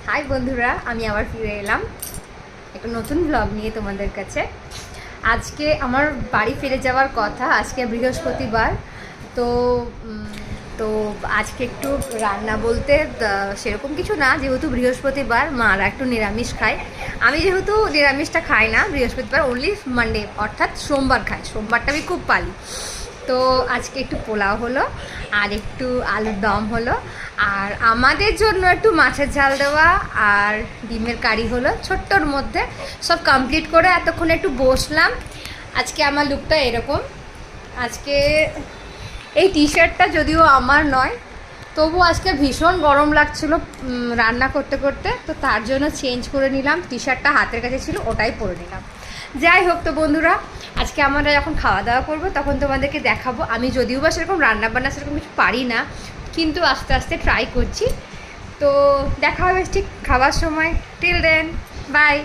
High বন্ধুরা, আমি আবার ফিরে এলাম একটা নতুন ব্লগ নিয়ে তোমাদের কাছে। আজকে আমার বাড়ি ফিরে যাওয়ার কথা। আজকে বৃহস্পতিবার, তো তো আজকে একটু রান্না বলতে সেরকম কিছু না, যেহেতু বৃহস্পতিবার মারা একটু নিরামিষ খায়। আমি যেহেতু নিরামিষটা খাই না বৃহস্পতিবার, অনলি মানডে অর্থাৎ সোমবার খাই। সোমবারটা আমি খুব পালি। তো আজকে একটু পোলাও হলো আর একটু আলুর দম হলো, আর আমাদের জন্য একটু মাছের ঝাল দেওয়া আর ডিমের কারি হলো ছোট্টর মধ্যে। সব কমপ্লিট করে এতক্ষণ একটু বসলাম। আজকে আমার লুকটা এরকম। আজকে এই টি শার্টটা যদিও আমার নয়, তবু আজকে ভীষণ গরম লাগছিল রান্না করতে করতে, তো তার জন্য চেঞ্জ করে নিলাম। টি শার্টটা হাতের কাছে ছিল, ওটাই পরে নিলাম। যাই হোক, তো বন্ধুরা আজকে আমরা যখন খাওয়া দাওয়া করবো তখন তোমাদেরকে দেখাবো। আমি যদিও বা সেরকম রান্নাবান্না সেরকম কিছু পারি না, কিন্তু আস্তে আস্তে ট্রাই করছি। তো দেখা হবে ঠিক খাওয়ার সময়। Till then, by.